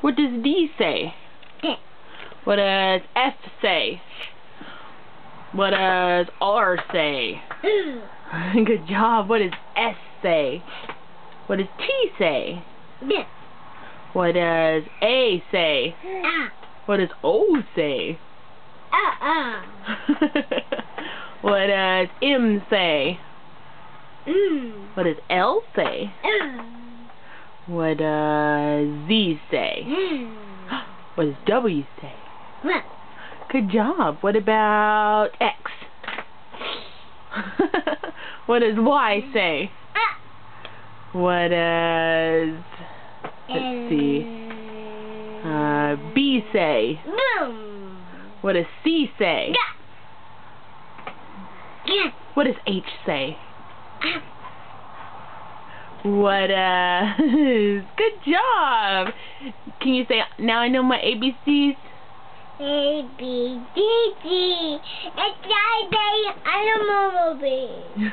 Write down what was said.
What does D say? What does F say? What does R say? Good job. What does S say? What does T say? What does A say? What does O say? What does M say? What does L say? What does Z say? What does W say? Good job. What about X? What does Y say? What does, let's see, B say? What does C say? What does H say? What good job. Can you say, now I know my ABCs? A, B, C, D. It's I, automobile.